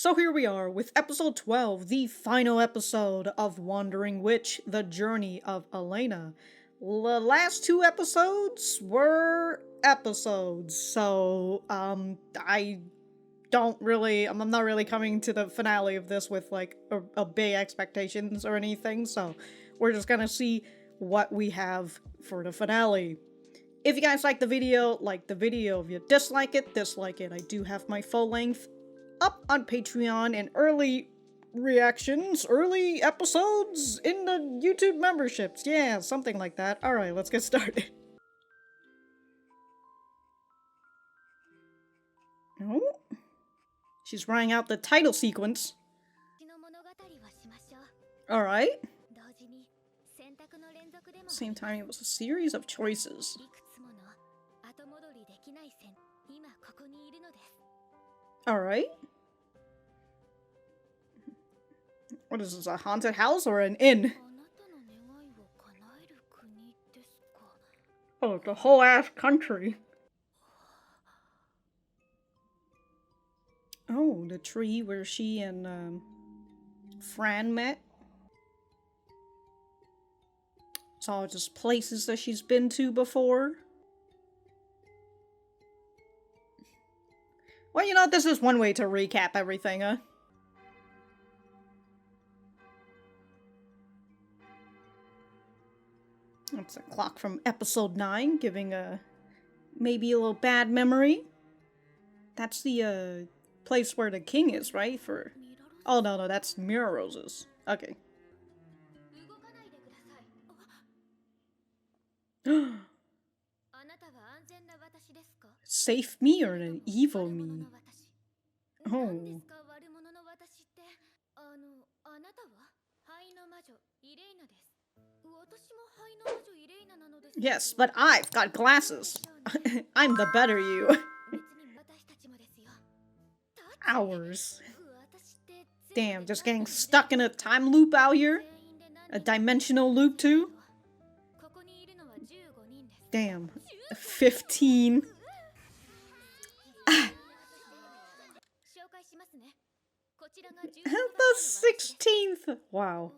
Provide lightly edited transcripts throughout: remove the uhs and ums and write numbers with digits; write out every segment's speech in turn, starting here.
So here we are with episode 12, the final episode of Wandering Witch, The Journey of Elaina. The last two episodes were episodes, so I'm not really coming to the finale of this with like a big expectations or anything, so we're just gonna see what we have for the finale. If you guys like the video, like the video. If you dislike it, dislike it. I do have my full length up on Patreon and early reactions, early episodes in the YouTube memberships. Yeah, something like that. Alright, let's get started. Oh? She's writing out the title sequence. Alright. Same time, it was a series of choices. Alright. What is this, a haunted house or an inn? Oh, the whole ass country. Oh, the tree where she and Fran met. It's all just places that she's been to before. Well, you know, this is one way to recap everything, huh? That's a clock from episode 9, giving maybe a little bad memory. That's the place where the king is, right? Oh no, that's Mirror Roses. Okay. Safe me or an evil me? Oh. Yes, but I've got glasses. I'm the better you. Hours. Damn, just getting stuck in a time loop out here? A dimensional loop too? Damn. 15. The 16th! Wow.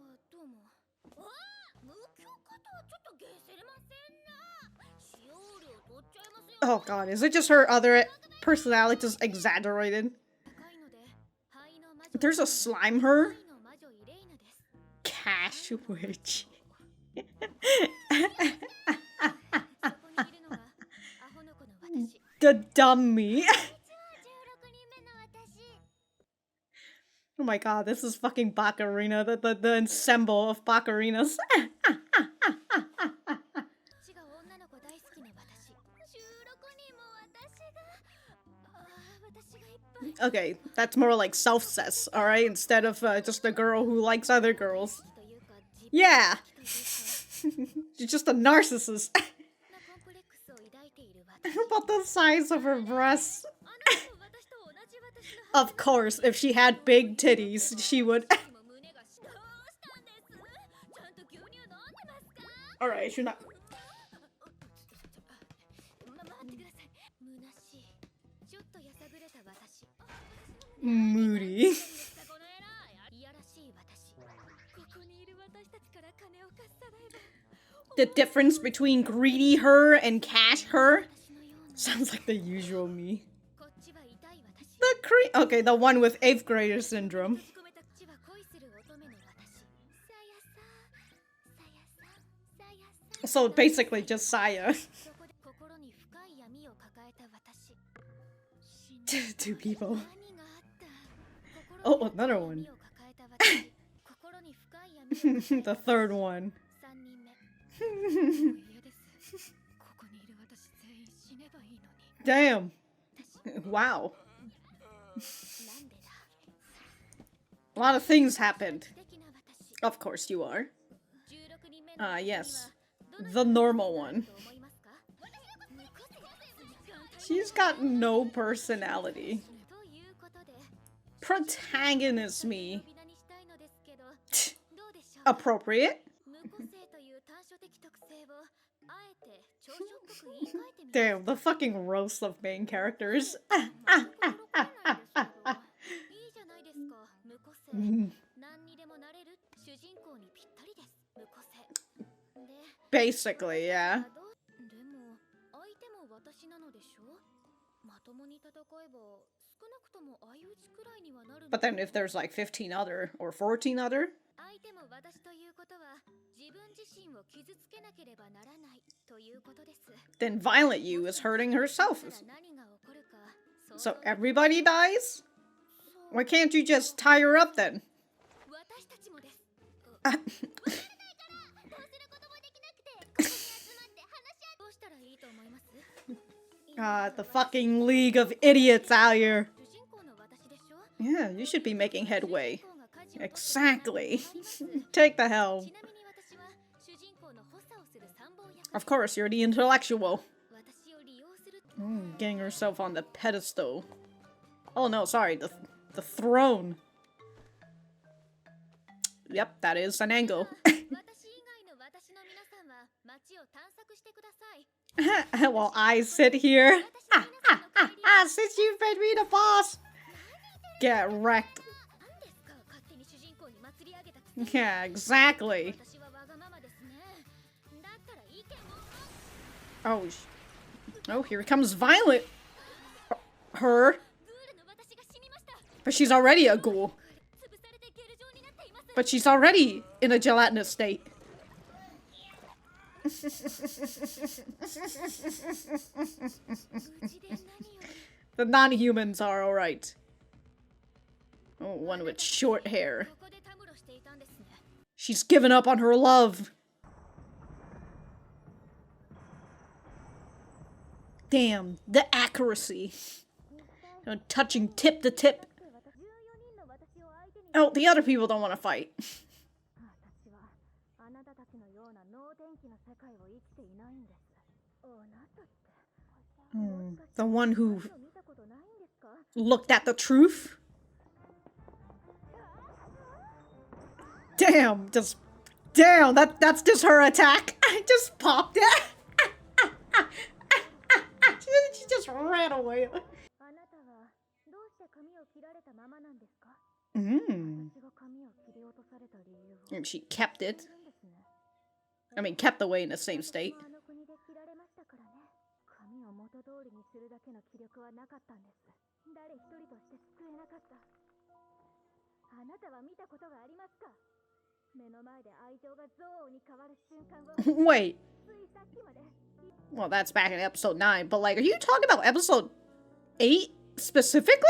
Oh god, is it just her other personality just exaggerated? There's a slime her? Cash witch. The dummy. Oh my god, this is fucking Baccarina, the ensemble of Baccarinas. Okay, that's more like self-cess, alright? Instead of just a girl who likes other girls. Yeah! She's just a narcissist. About the size of her breasts. Of course, if she had big titties, she would. Alright, she's not. Moody. The difference between greedy her and cash her sounds like the usual me. Okay, the one with 8th grader syndrome. So basically just Saya. Two people. Oh, another one. The third one. Damn. Wow. A lot of things happened. Of course you are. Yes. The normal one. She's got no personality. Protagonist me. Appropriate. Damn, the fucking roast of main characters. Basically, yeah. But then if there's like 15 other or 14 other, then Violent You is hurting herself. So everybody dies? Why can't you just tie her up then? The fucking League of Idiots out here. Yeah, you should be making headway. Exactly. Take the helm. Of course, you're the intellectual. Getting herself on the pedestal. Oh no, sorry, the throne. Yep, that is an angle. While I sit here. Since you've made me the boss. Get wrecked. Yeah, exactly. Oh, here comes Violent. Her. But she's already a ghoul. But she's already in a gelatinous state. The non-humans are alright. Oh, one with short hair. She's given up on her love. Damn, the accuracy. Touching tip to tip. Oh, the other people don't want to fight. The one who looked at the truth? Damn, that's just her attack. I just popped it. She just ran away. And she kept it. I mean, kept the way in the same state. Wait. Well, that's back in episode 9, but like, are you talking about episode 8 specifically?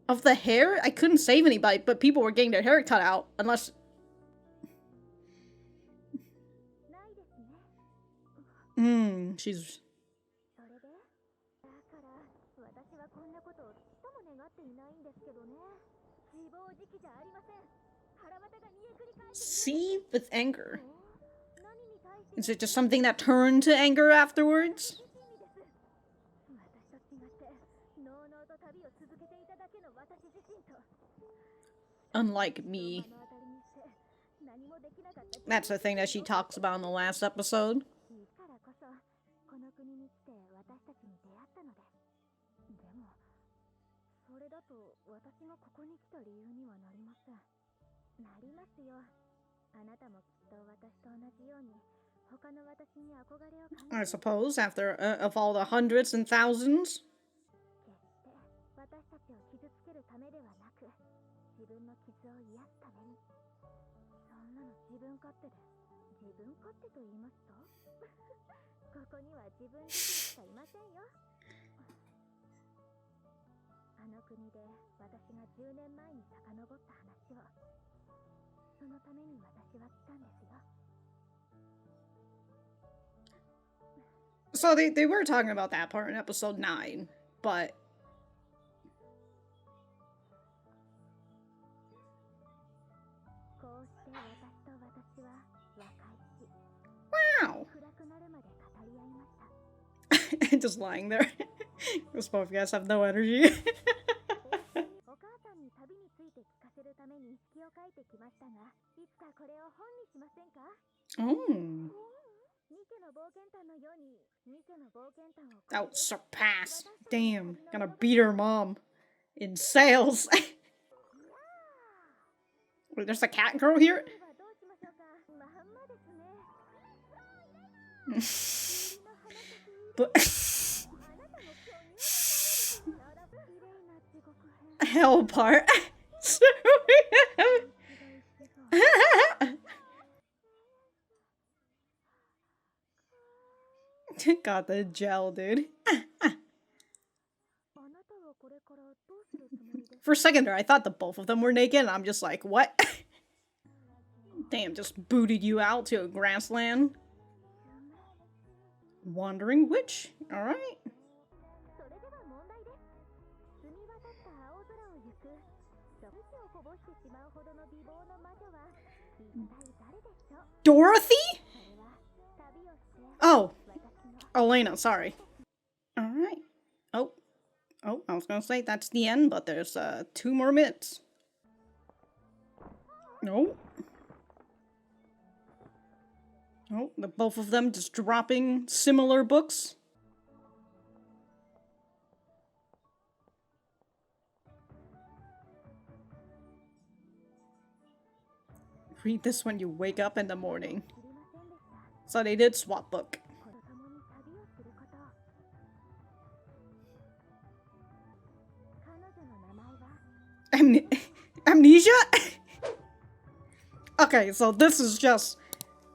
Of the hair? I couldn't save anybody, but people were getting their hair cut out, unless... she's... See? With anger. Is it just something that turned to anger afterwards? Unlike me. That's the thing that she talks about in the last episode. I suppose, after of all the hundreds and thousands. So they were talking about that part in episode 9, but... Wow! Just lying there. Those both guys have no energy. Oh. Oh, surpass. Damn. Gonna beat her mom. In sales. Wait, there's a cat girl here? But hell part. Got the gel, dude. For a second there, I thought the both of them were naked, and I'm just like, what? Damn, just booted you out to a grassland. Wandering witch, alright. Dorothy? Oh, Elaina, sorry. Alright. Oh, I was gonna say that's the end, but there's 2 more minutes. No. Oh, the both of them just dropping similar books. Read this when you wake up in the morning. So they did swap book. Amnesia? Okay, so this is just...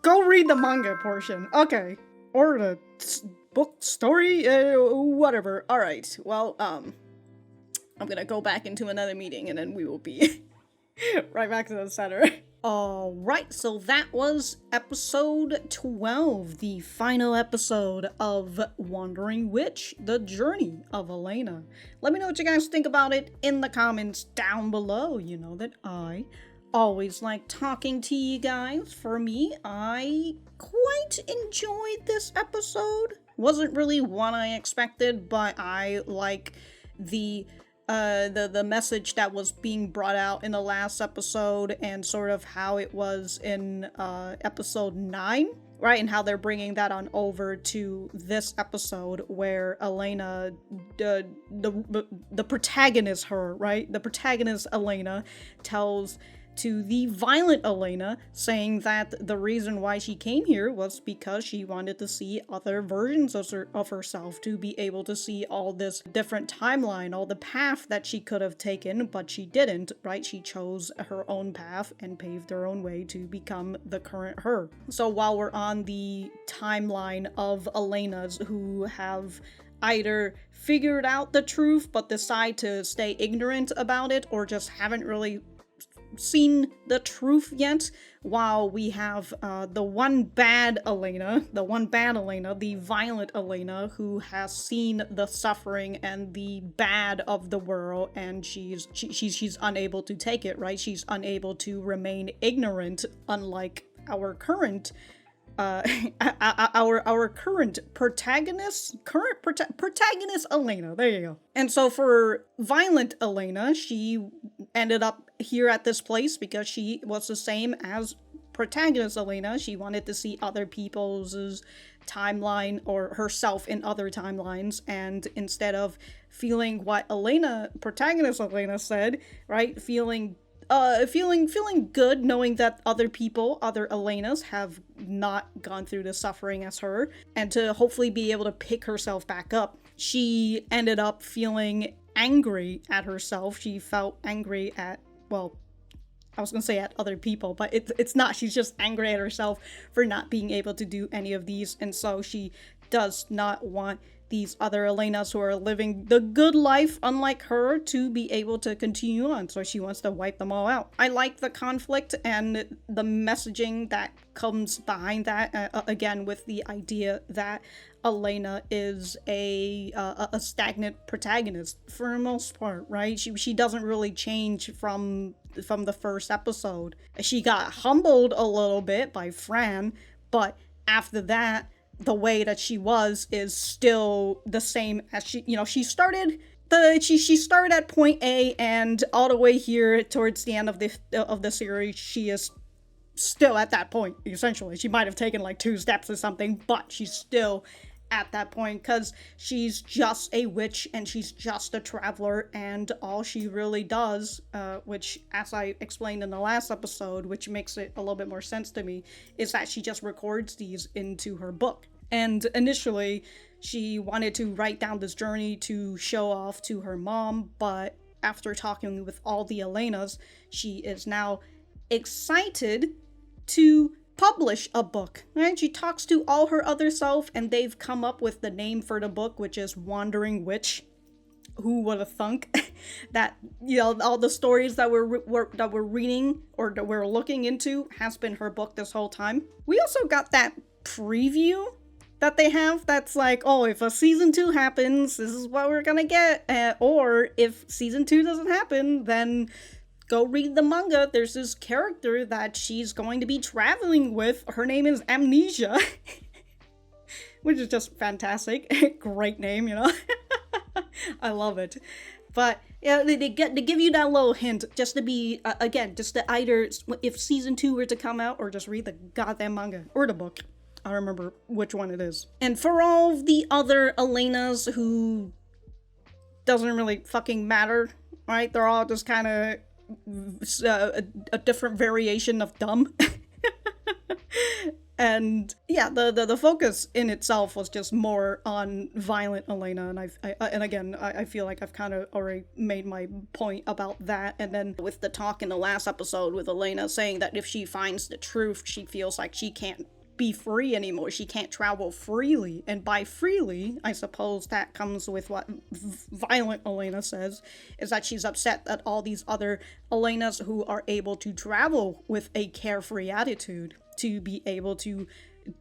Go read the manga portion. Okay. Or the book story? Whatever. Alright, well, I'm gonna go back into another meeting and then we will be right back to the center. Alright, so that was episode 12, the final episode of Wandering Witch, The Journey of Elaina. Let me know what you guys think about it in the comments down below. You know that I always like talking to you guys. For me, I quite enjoyed this episode. Wasn't really what I expected, but I like the message that was being brought out in the last episode and sort of how it was in episode 9, right? And how they're bringing that on over to this episode where Elaina, the protagonist, the protagonist Elaina tells to the Violent Elaina, saying that the reason why she came here was because she wanted to see other versions of herself, to be able to see all this different timeline, all the path that she could have taken, but she didn't, right? She chose her own path and paved her own way to become the current her. So while we're on the timeline of Elainas who have either figured out the truth but decide to stay ignorant about it, or just haven't really seen the truth yet, while we have the one bad Elaina, the Violent Elaina, who has seen the suffering and the bad of the world, and she's unable to take it, right? She's unable to remain ignorant, unlike our current our current protagonist Elaina. There you go. And so for Violent Elaina, she ended up here at this place because she was the same as protagonist Elaina. She wanted to see other people's timeline or herself in other timelines, and instead of feeling what protagonist Elaina said, right, feeling good knowing that other people, other Elainas, have not gone through the suffering as her, and to hopefully be able to pick herself back up, she ended up feeling angry at herself. She felt angry at, well, I was gonna say at other people, but it's not. She's just angry at herself for not being able to do any of these, and so she does not want these other Elainas who are living the good life, unlike her, to be able to continue on. So she wants to wipe them all out. I like the conflict and the messaging that comes behind that, again, with the idea that Elaina is a stagnant protagonist for the most part, right? She doesn't really change from the first episode. She got humbled a little bit by Fran, but after that, the way that she was is still the same as she started at point A, and all the way here towards the end of the series, she is still at that point, essentially. She might have taken like 2 steps or something, but she's still at that point, because she's just a witch and she's just a traveler, and all she really does, which, as I explained in the last episode, which makes it a little bit more sense to me, is that she just records these into her book. And initially, she wanted to write down this journey to show off to her mom, but after talking with all the Elainas, she is now excited to publish a book, right? She talks to all her other self, and they've come up with the name for the book, which is Wandering Witch. Who would have thunk that, you know, all the stories that we're reading or that we're looking into has been her book this whole time. We also got that preview that they have that's like, oh, if a season 2 happens, this is what we're gonna get, or if season 2 doesn't happen, then go read the manga. There's this character that she's going to be traveling with. Her name is Amnesia, which is just fantastic. Great name, you know. I love it. But yeah, they give you that little hint just to be, again, just to either, if season 2 were to come out, or just read the goddamn manga or the book. I don't remember which one it is. And for all the other Elainas who doesn't really fucking matter, right? They're all just kind of a different variation of dumb. And yeah, the focus in itself was just more on Violent Elaina, and I feel like I've kind of already made my point about that. And then with the talk in the last episode with Elaina saying that if she finds the truth, she feels like she can't be free anymore. She can't travel freely. And by freely, I suppose that comes with what Violent Elaina says, is that she's upset that all these other Elainas who are able to travel with a carefree attitude, to be able to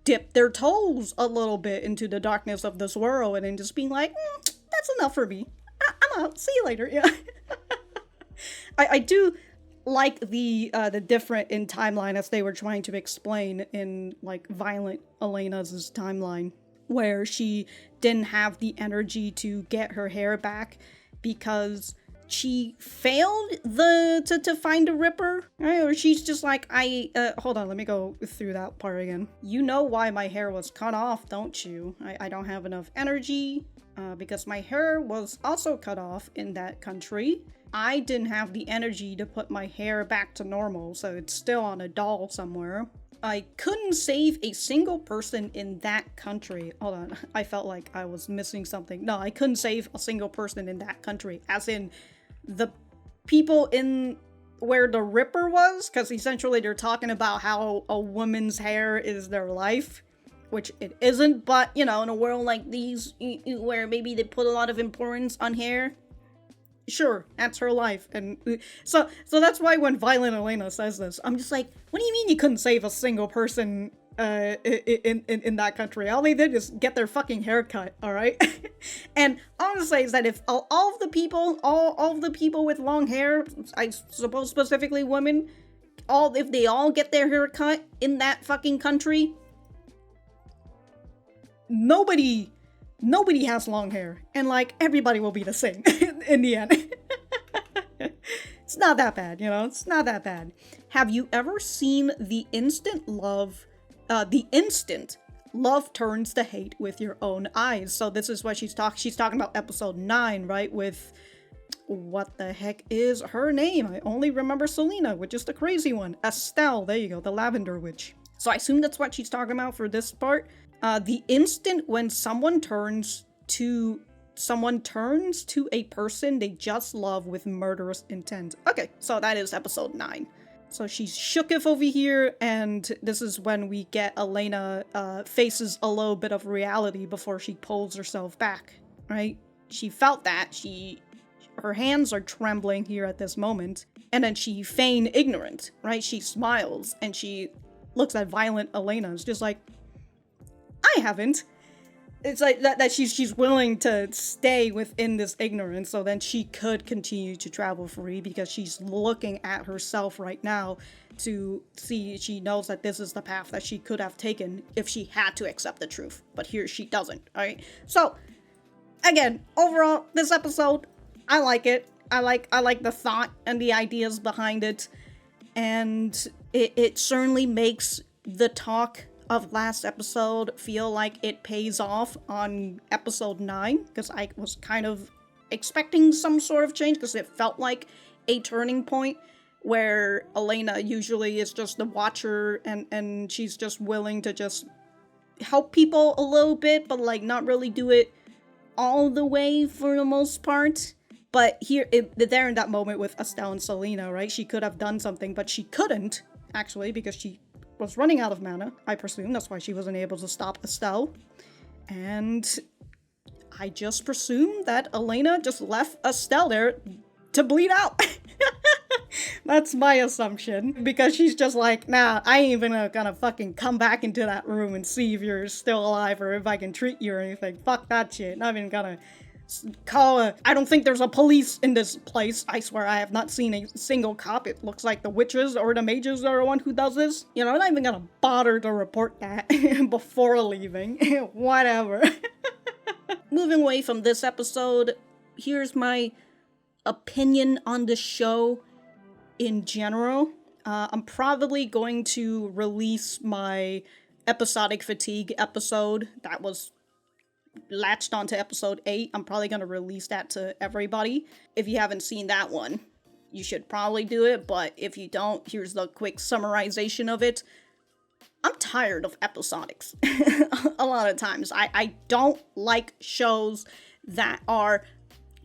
dip their toes a little bit into the darkness of this world, and then just being like, that's enough for me. I'm out. See you later. Yeah. I do like the different in timeline as they were trying to explain in like Violent Elaina's timeline, where she didn't have the energy to get her hair back because she failed to find a Ripper, right? Or she's just like, hold on, let me go through that part again. You know why my hair was cut off, don't you? I don't have enough energy, because my hair was also cut off in that country. I didn't have the energy to put my hair back to normal, so it's still on a doll somewhere. I couldn't save a single person in that country. Hold on, I felt like I was missing something. No, I couldn't save a single person in that country, as in the people in where the Ripper was, because essentially they're talking about how a woman's hair is their life, which it isn't, but, you know, in a world like these, where maybe they put a lot of importance on hair, sure, that's her life. And so that's why when Violent Elaina says this, I'm just like, what do you mean you couldn't save a single person in that country? All they did is get their fucking hair cut, all right? And all I'm gonna say is that if all of the people with long hair, I suppose specifically women, if they all get their hair cut in that fucking country, nobody has long hair, and like everybody will be the same in the end. It's not that bad, you know. It's not that bad. Have you ever seen the instant love turns to hate with your own eyes? So this is what she's talking about episode 9, right? With, what the heck is her name? I only remember Selena, which is the crazy one. Estelle, there you go, the lavender witch. So I assume that's what she's talking about for this part. The instant when someone turns to a person they just love with murderous intent. Okay, so that is episode 9. So she's shooketh over here, and this is when we get Elaina faces a little bit of reality before she pulls herself back, right? She felt that. Her hands are trembling here at this moment, and then she feign ignorant, right? She smiles, and she looks at Violent Elaina. It's just like, I haven't. It's like that she's willing to stay within this ignorance, so then she could continue to travel free, because she's looking at herself right now to see, she knows that this is the path that she could have taken if she had to accept the truth, but here she doesn't, alright? So, again, overall, this episode, I like it. I like the thought and the ideas behind it, and it certainly makes the talk of last episode feel like it pays off on episode 9, because I was kind of expecting some sort of change, because it felt like a turning point where Elaina usually is just the watcher and she's just willing to just help people a little bit, but like not really do it all the way for the most part. But here, there in that moment with Estelle and Selena, right? She could have done something, but she couldn't, actually, because she was running out of mana, I presume. That's why she wasn't able to stop Estelle. And I just presume that Elaina just left Estelle there to bleed out. That's my assumption, because she's just like, nah, I ain't even gonna fucking come back into that room and see if you're still alive or if I can treat you or anything. Fuck that shit. Not even gonna I don't think there's a police in this place. I swear I have not seen a single cop. It looks like the witches or the mages are the one who does this. You know, I'm not even gonna bother to report that before leaving. Whatever. Moving away from this episode, here's my opinion on the show in general. I'm probably going to release my episodic fatigue episode that was latched onto episode 8. I'm probably going to release that to everybody. If you haven't seen that one, you should probably do it, but if you don't, here's the quick summarization of it. I'm tired of episodics. A lot of times. I don't like shows that are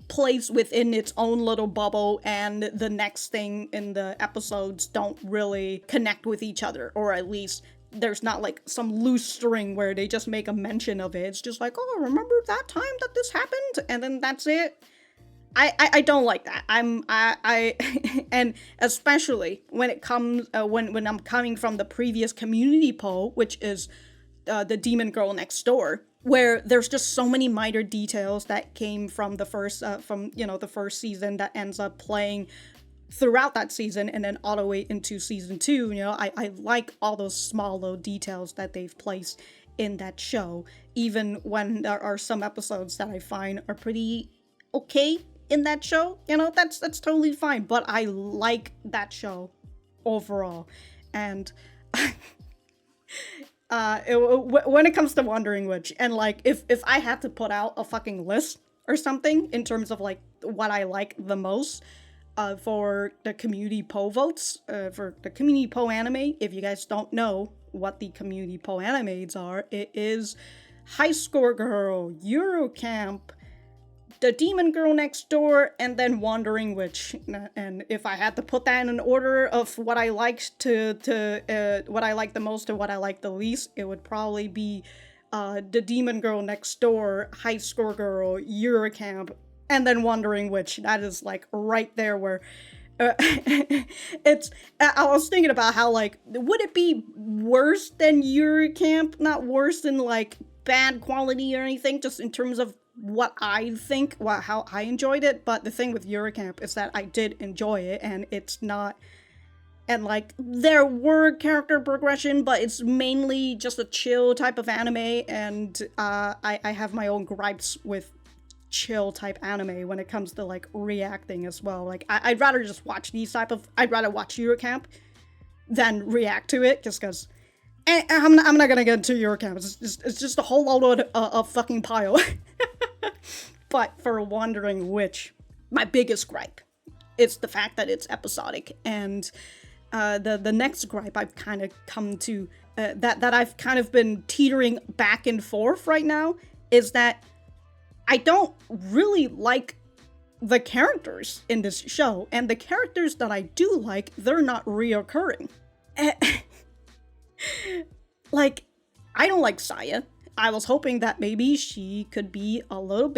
placed within its own little bubble and the next thing in the episodes don't really connect with each other, or at least there's not like some loose string where they just make a mention of it. It's just like, oh, remember that time that this happened? And then that's it. I don't like that. And especially when it comes, when I'm coming from the previous community poll, which is the Demon Girl Next Door, where there's just so many minor details that came from the first, the first season that ends up playing throughout that season and then all the way into season 2. You know, I like all those small little details that they've placed in that show, even when there are some episodes that I find are pretty okay in that show. You know, that's totally fine, but I like that show overall. And when it comes to Wandering Witch, and like if I had to put out a fucking list or something in terms of like what I like the most for the community poll votes, for the community poll anime, if you guys don't know what the community poll animes are, it is High Score Girl, Eurocamp, The Demon Girl Next Door, and then Wandering Witch. And if I had to put that in an order of what I liked what I like the most to what I like the least, it would probably be The Demon Girl Next Door, High Score Girl, Eurocamp, and then Wandering Witch. That is like right there where it's. I was thinking about how, like, would it be worse than Eurocamp? Not worse than like bad quality or anything, just in terms of what I think, how I enjoyed it. But the thing with Eurocamp is that I did enjoy it, and it's not. And like there were character progression, but it's mainly just a chill type of anime, and I have my own gripes with chill type anime when it comes to like reacting as well. Like I'd rather just watch I'd rather watch Eurocamp than react to it, just because I'm not gonna get into Eurocamp. It's just a whole load of fucking pile. But for Wandering Witch, my biggest gripe is the fact that it's episodic, and the next gripe I've kind of come to that I've kind of been teetering back and forth right now is that I don't really like the characters in this show, and the characters that I do like, they're not reoccurring. Like, I don't like Saya. I was hoping that maybe she could become a little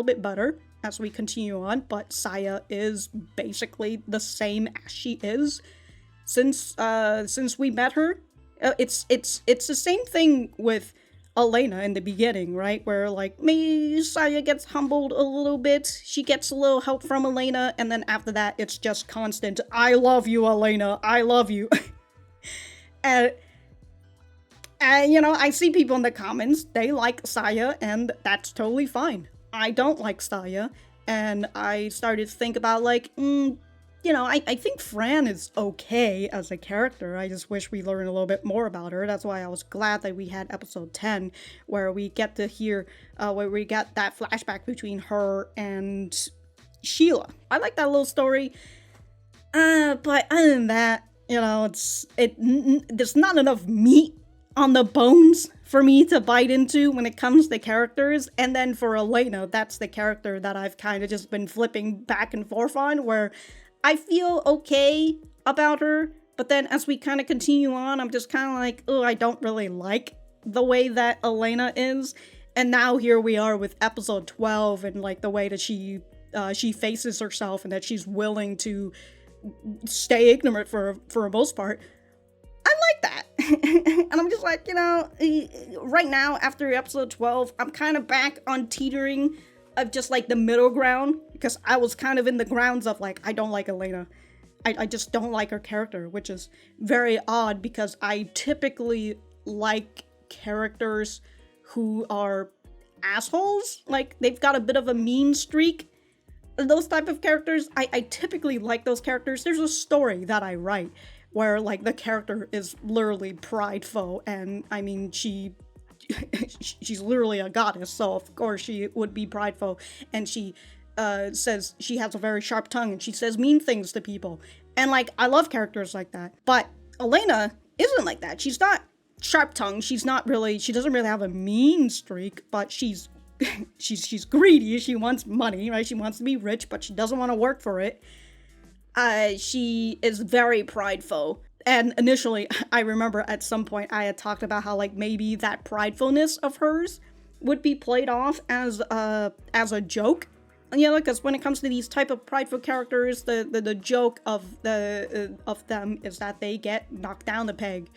bit better as we continue on, but Saya is basically the same as she is since we met her. It's the same thing with Elaina in the beginning, right? Where like maybe Saya gets humbled a little bit, she gets a little help from Elaina, and then after that it's just constant, I love you, Elaina, I love you. and you know, I see people in the comments, they like Saya, and that's totally fine. I don't like Saya, and I started to think about like, I think Fran is okay as a character. I just wish we learned a little bit more about her. That's why I was glad that we had episode 10, where we get to hear, where we got that flashback between her and Sheila. I like that little story. But other than that, there's not enough meat on the bones for me to bite into when it comes to characters. And then for Elaina, that's the character that I've kind of just been flipping back and forth on, where I feel okay about her, but then as we kind of continue on, I'm just kind of like, oh, I don't really like the way that Elaina is. And now here we are with episode 12 and like the way that she faces herself and that she's willing to stay ignorant for the most part. I like that. And I'm just like, right now after episode 12, I'm kind of back on teetering of just like the middle ground, because I was kind of in the grounds of like, I don't like Elaina. I just don't like her character, which is very odd because I typically like characters who are assholes. Like, they've got a bit of a mean streak. Those type of characters, I typically like those characters. There's a story that I write where like the character is literally prideful, and I mean she's literally a goddess, so of course she would be prideful, and she says she has a very sharp tongue and she says mean things to people, and like I love characters like that. But Elaina isn't like that. She's not sharp tongue. She doesn't really have a mean streak, but she's greedy. She wants money, right? She wants to be rich, but she doesn't want to work for it. She is very prideful. And initially, I remember at some point I had talked about how like maybe that pridefulness of hers would be played off as a joke. Because when it comes to these type of prideful characters, the joke of them is that they get knocked down a peg,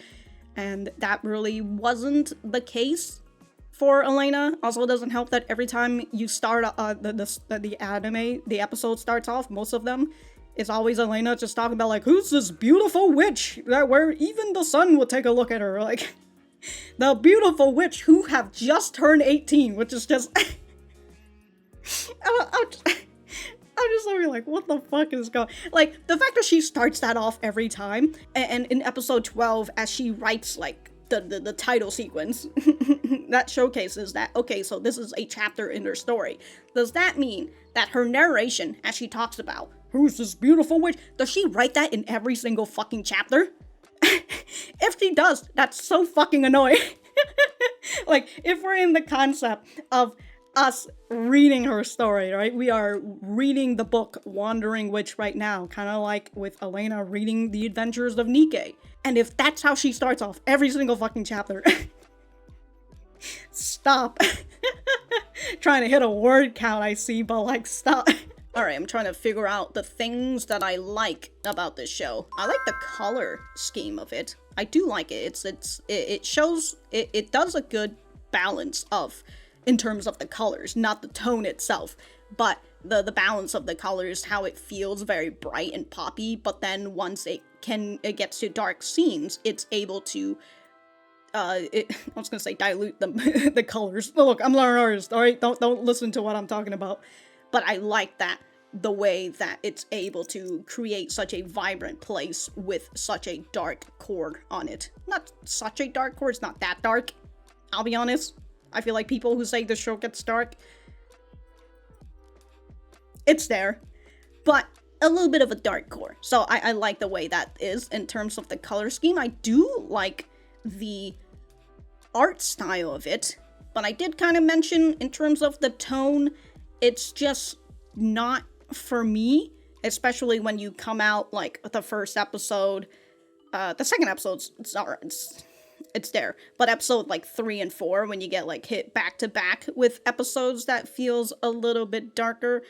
and that really wasn't the case for Elaina. Also, it doesn't help that every time you start the episode starts off, most of them, it's always Elaina just talking about like, who's this beautiful witch where even the sun will take a look at her, like the beautiful witch who have just turned 18, which is just I'm just like, what the fuck is going? Like, the fact that she starts that off every time, and in episode 12, as she writes like the title sequence, that showcases that, okay, so this is a chapter in her story. Does that mean that her narration, as she talks about, who's this beautiful witch, does she write that in every single fucking chapter? If she does, that's so fucking annoying. Like, if we're in the concept of us reading her story, right? We are reading the book Wandering Witch right now, kind of like with Elaina reading The Adventures of Nike. And if that's how she starts off every single fucking chapter, stop. Trying to hit a word count, I see, but like, stop. Alright, I'm trying to figure out the things that I like about this show. I like the color scheme of it. I do like it. It does a good balance of, in terms of the colors, not the tone itself, but the balance of the colors, how it feels very bright and poppy, but then once it gets to dark scenes, it's able to I was gonna say dilute the colors. Look, I'm not an artist, alright? Don't listen to what I'm talking about. But I like that, the way that it's able to create such a vibrant place with such a dark core on it. Not such a dark core, it's not that dark, I'll be honest. I feel like people who say the show gets dark, it's there, but a little bit of a dark core. So I like the way that is in terms of the color scheme. I do like the art style of it, but I did kind of mention in terms of the tone, it's just not for me, especially when you come out like the first episode. The second episode's it's there, but episode like 3 and 4, when you get like hit back to back with episodes that feels a little bit darker,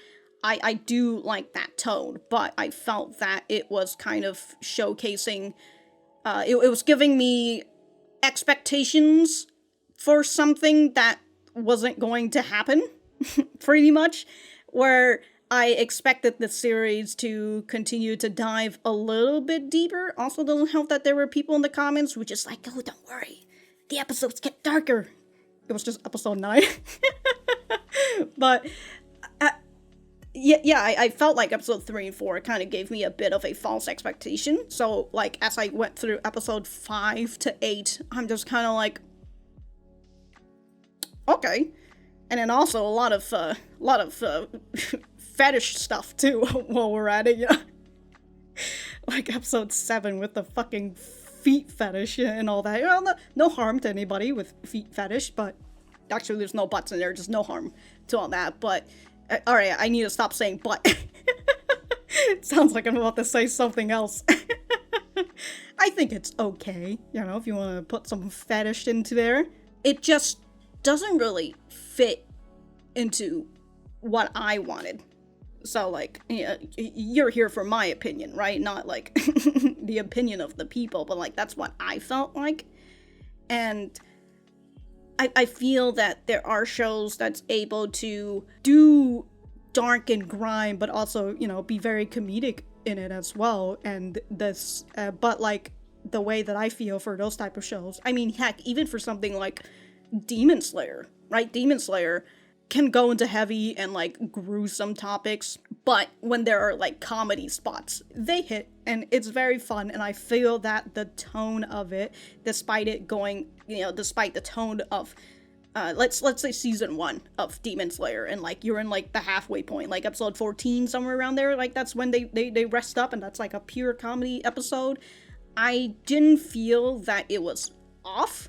I do like that tone, but I felt that it was kind of showcasing, it was giving me expectations for something that wasn't going to happen, pretty much, where I expected the series to continue to dive a little bit deeper. Also, doesn't help that there were people in the comments who were just like, oh, don't worry, the episodes get darker. It was just episode 9. But I felt like episode 3 and 4 kind of gave me a bit of a false expectation. So, like, as I went through episode 5 to 8, I'm just kind of like, okay. And then also a lot of fetish stuff too while we're at it, you know? Like episode 7 with the fucking feet fetish and all that. You know, no harm to anybody with feet fetish, but actually there's no buts in there, just no harm to all that. But alright, I need to stop saying but. It sounds like I'm about to say something else. I think it's okay, you know, if you want to put some fetish into there. It just doesn't really fit into what I wanted. So, like, yeah, you're here for my opinion, right? Not, like, the opinion of the people, but, like, that's what I felt like. And I feel that there are shows that's able to do dark and grime, but also, you know, be very comedic in it as well. And this, but, like, the way that I feel for those type of shows, I mean, heck, even for something like Demon Slayer, right? Demon Slayer can go into heavy and, like, gruesome topics, but when there are, like, comedy spots, they hit, and it's very fun, and I feel that the tone of it, despite it going, you know, despite the tone of, let's say season 1 of Demon Slayer, and, like, you're in, like, the halfway point, like, episode 14, somewhere around there, like, that's when they rest up, and that's, like, a pure comedy episode. I didn't feel that it was off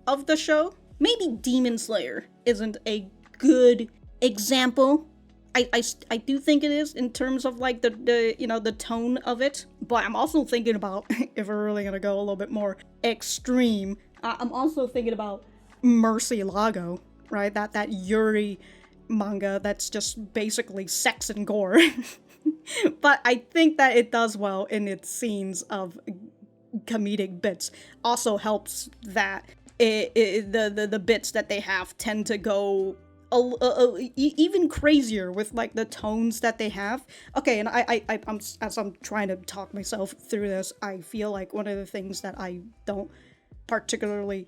of the show. Maybe Demon Slayer isn't a good example. I do think it is in terms of, like, the you know, the tone of it, but I'm also thinking about, if we're really gonna go a little bit more extreme, I'm also thinking about Murcielago, right? That Yuri manga that's just basically sex and gore. But I think that it does well in its scenes of comedic bits. Also helps that the bits that they have tend to go even crazier with, like, the tones that they have. Okay, and I'm as I'm trying to talk myself through this, I feel like one of the things that I don't particularly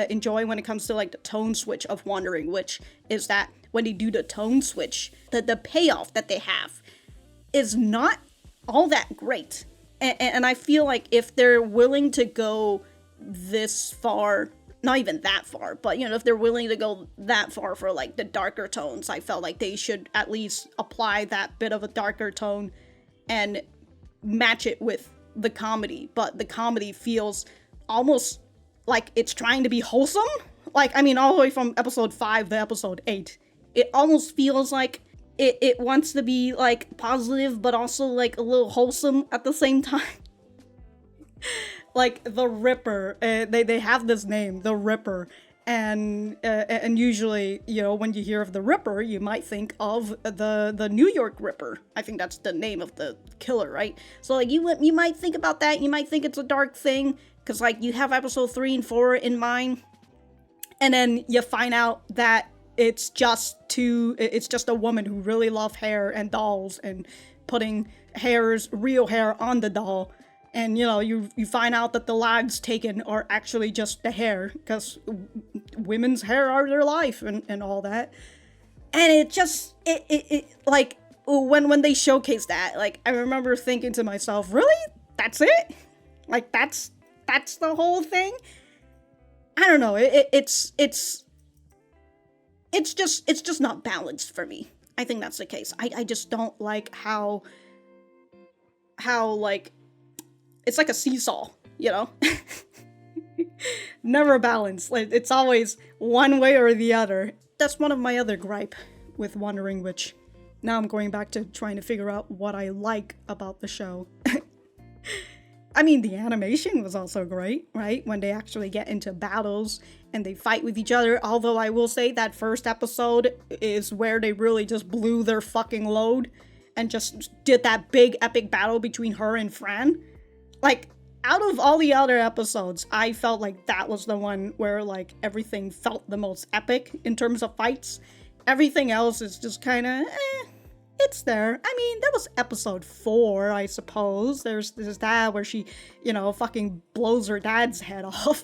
enjoy when it comes to, like, the tone switch of Wandering Witch is that when they do the tone switch, the payoff that they have is not all that great. And I feel like if they're willing to go this far, not even that far, but, you know, if they're willing to go that far for, like, the darker tones, I felt like they should at least apply that bit of a darker tone and match it with the comedy. But the comedy feels almost like it's trying to be wholesome. Like, I mean, all the way from episode 5 to episode 8, it almost feels like it wants to be, like, positive, but also, like, a little wholesome at the same time. Like, the Ripper, they have this name, the Ripper, and usually, you know, when you hear of the Ripper, you might think of the New York Ripper. I think that's the name of the killer, right? So, like, you might think about that, you might think it's a dark thing, because, like, you have episode 3 and 4 in mind, and then you find out that it's just a woman who really loves hair and dolls and putting real hair on the doll. And, you know, you find out that the lives taken are actually just the hair, because women's hair are their life and all that. And it just, like, when they showcase that, like, I remember thinking to myself, really? That's it? Like, that's the whole thing? I don't know, it's just not balanced for me. I think that's the case. I just don't like how, like, it's like a seesaw, you know? Never balanced. Like, it's always one way or the other. That's one of my other gripe with Wandering Witch. Now I'm going back to trying to figure out what I like about the show. I mean, the animation was also great, right? When they actually get into battles and they fight with each other. Although I will say that first episode is where they really just blew their fucking load and just did that big epic battle between her and Fran. Like, out of all the other episodes, I felt like that was the one where, like, everything felt the most epic in terms of fights. Everything else is just kind of, it's there. I mean, that was episode 4, I suppose. There's that where she, you know, fucking blows her dad's head off.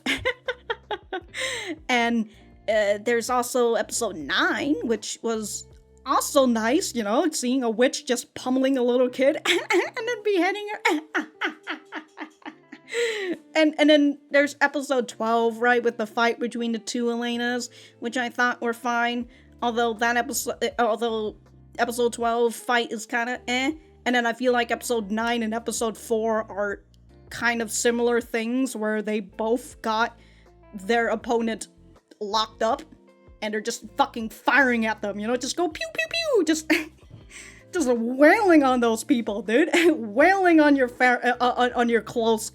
And there's also episode 9, which was Also nice, seeing a witch just pummeling a little kid and then beheading her. And then there's episode 12, right, with the fight between the two Elainas, which I thought were fine. Although episode 12 fight is kind of eh. And then I feel like episode 9 and episode 4 are kind of similar things where they both got their opponent locked up and they're just fucking firing at them, just go pew pew pew, just wailing on those people, dude. Wailing on your on your close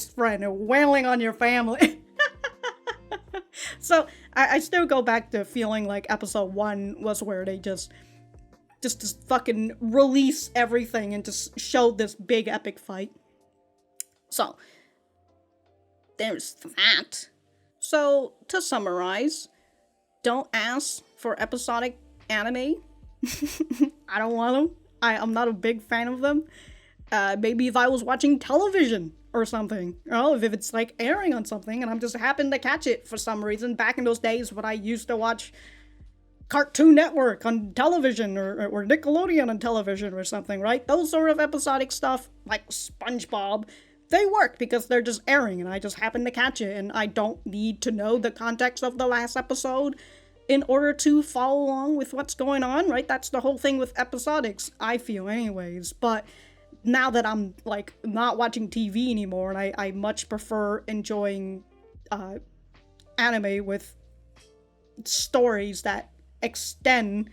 friend, and wailing on your family. So I still go back to feeling like episode 1 was where they just fucking release everything and just show this big epic fight. So there's that. So to summarize, don't ask for episodic anime. I don't want them. I'm not a big fan of them. Maybe if I was watching television or something. If it's like airing on something and I'm just happen to catch it for some reason. Back in those days when I used to watch Cartoon Network on television or Nickelodeon on television or something, right? Those sort of episodic stuff, like SpongeBob, they work because they're just airing and I just happen to catch it and I don't need to know the context of the last episode in order to follow along with what's going on, right? That's the whole thing with episodics, I feel anyways. But now that I'm like not watching TV anymore and I much prefer enjoying anime with stories that extend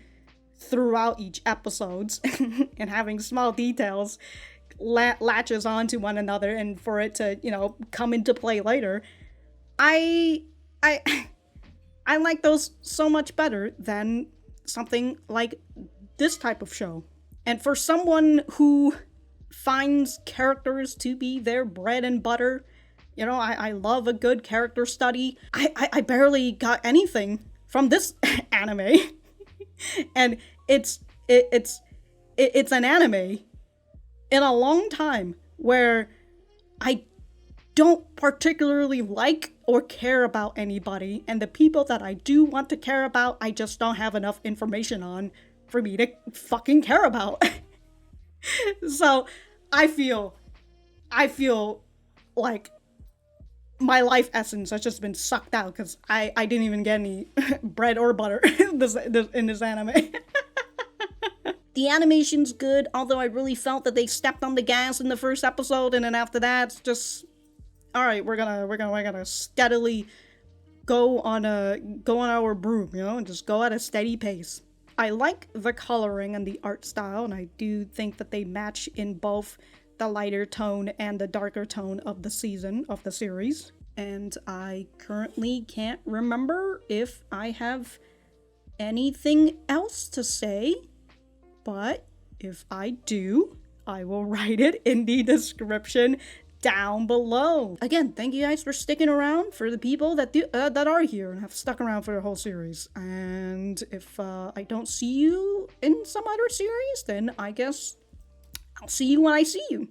throughout each episodes and having small details latches onto one another and for it to, come into play later. I like those so much better than something like this type of show. And for someone who finds characters to be their bread and butter, I love a good character study. I barely got anything from this anime. And it's an anime in a long time where I don't particularly like or care about anybody, and the people that I do want to care about, I just don't have enough information on for me to fucking care about. So I feel like my life essence has just been sucked out because I didn't even get any bread or butter in this anime. The animation's good, although I really felt that they stepped on the gas in the first episode, and then after that, it's just, all right, we're gonna steadily go on our broom, and just go at a steady pace. I like the coloring and the art style, and I do think that they match in both the lighter tone and the darker tone of the series. And I currently can't remember if I have anything else to say, but if I do, I will write it in the description down below. Again, thank you guys for sticking around, for the people that are here and have stuck around for the whole series. And if I don't see you in some other series, then I guess I'll see you when I see you.